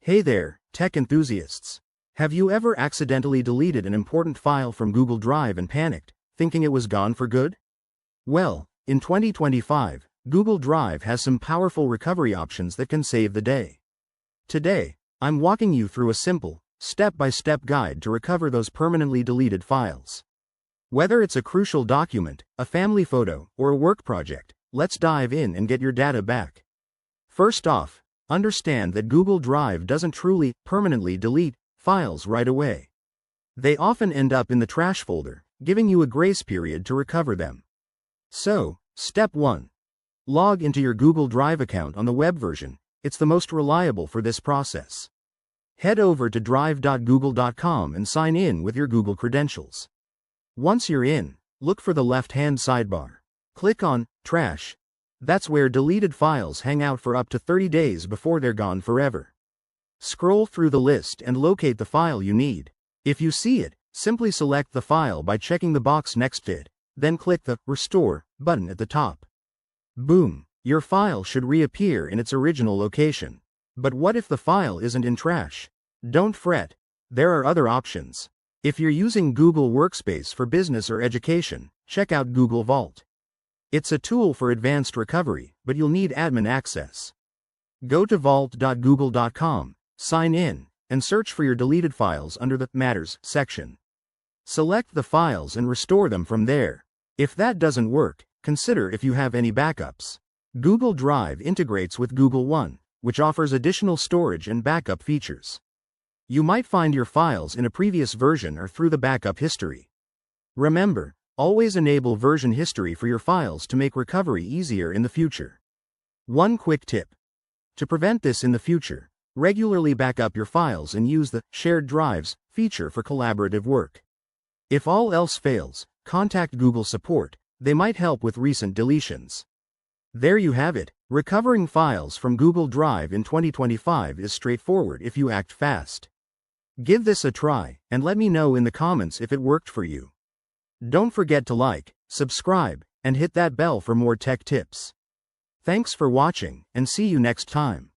Hey there, tech enthusiasts. Have you ever accidentally deleted an important file from Google Drive and panicked, thinking it was gone for good? Well, in 2025, Google Drive has some powerful recovery options that can save the day. Today, I'm walking you through a simple, step-by-step guide to recover those permanently deleted files. Whether it's a crucial document, a family photo, or a work project, let's dive in and get your data back. First off, understand that Google Drive doesn't truly, permanently delete files right away. They often end up in the trash folder, giving you a grace period to recover them. So, step 1. Log into your Google Drive account on the web version. It's the most reliable for this process. Head over to drive.google.com and sign in with your Google credentials. Once you're in, look for the left-hand sidebar. Click on Trash. That's where deleted files hang out for up to 30 days before they're gone forever. Scroll through the list and locate the file you need. If you see it, simply select the file by checking the box next to it, then click the Restore button at the top. Boom! Your file should reappear in its original location. But what if the file isn't in trash? Don't fret. There are other options. If you're using Google Workspace for business or education, check out Google Vault. It's a tool for advanced recovery, but you'll need admin access. Go to vault.google.com, sign in, and search for your deleted files under the Matters section. Select the files and restore them from there. If that doesn't work, consider if you have any backups. Google Drive integrates with Google One, which offers additional storage and backup features. You might find your files in a previous version or through the backup history. Remember, always enable version history for your files to make recovery easier in the future. One quick tip. To prevent this in the future, regularly back up your files and use the Shared Drives feature for collaborative work. If all else fails, contact Google Support. They might help with recent deletions. There you have it. Recovering files from Google Drive in 2025 is straightforward if you act fast. Give this a try, and let me know in the comments if it worked for you. Don't forget to like, subscribe, and hit that bell for more tech tips. Thanks for watching, and see you next time.